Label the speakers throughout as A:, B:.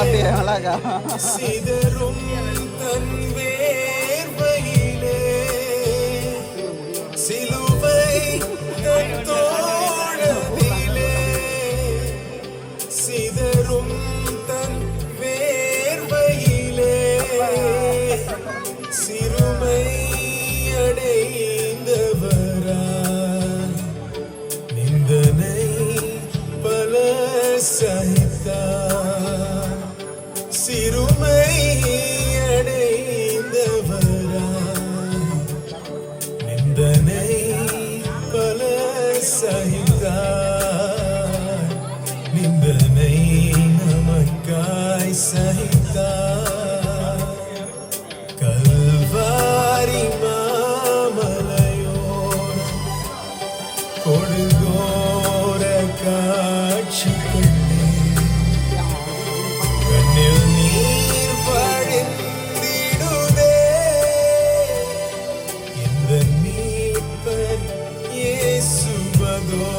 A: அப்படியே அழகா
B: சிதறும் தன் வேர்வையிலே சிலுவை தன் தோழதிலே சிதறும் தன் வேர்வையிலே சிறுமை அடைந்தவரா நிந்தனை பல சகித்தார் சிறுமை அடைந்தவரா நிந்தனை பல சகித்தார் நிந்தனை நமக்காய் சகித்தார் கல்வாரி மாமலையோர் கொடுகோர காட்சி கண்ணில் நீர் வழிந்திடுதே இந்த மீட்பர் இயேசுவதோ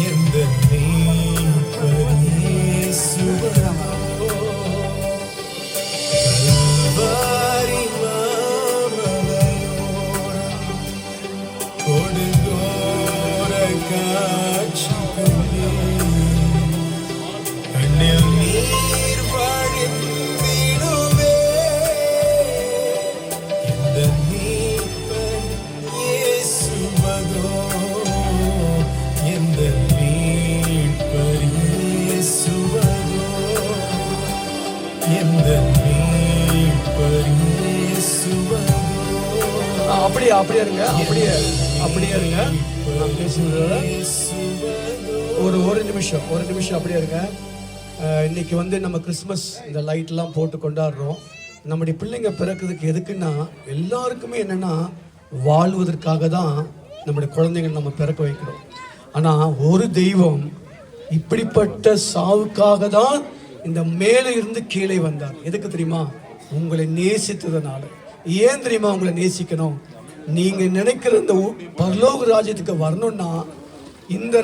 B: இந்த மீட்பர் இயேசுவதோ கல்வாரி மாமலையோர் கொடுகோர காட்சி கண்ணில் நீர் வழிந்திடுவே இந்த மீட்பர் இயேசுவதோ இந்த மீட்பர் இயேசுவதோ இந்த மீட்பர் இயேசுவதோ.
C: அப்படியே அப்படியே இருங்க, அப்படியே அப்படியே இருங்க. நான் பேசுகிறத ஒரு நிமிஷம் அப்படியே இருங்க. இன்னைக்கு வந்து நம்ம கிறிஸ்மஸ் இந்த லைட்லாம் போட்டு கொண்டாடுறோம். நம்முடைய பிள்ளைங்க பிறக்கிறதுக்கு எதுக்குன்னா எல்லாருக்குமே என்னன்னா வாழ்வதற்காக தான் நம்முடைய குழந்தைங்க நம்ம பிறக்க வைக்கிறோம். ஆனால் ஒரு தெய்வம் இப்படிப்பட்ட சாவுக்காக தான் இந்த மேலே இருந்து கீழே வந்தார். எதுக்கு தெரியுமா? உங்களை நேசித்ததுனால. ஏன் தெரியுமா உங்களை நேசிக்கணும்? நீங்க நினைக்கிற இந்த பரலோக ராஜ்யத்துக்கு வரணும்னா இந்த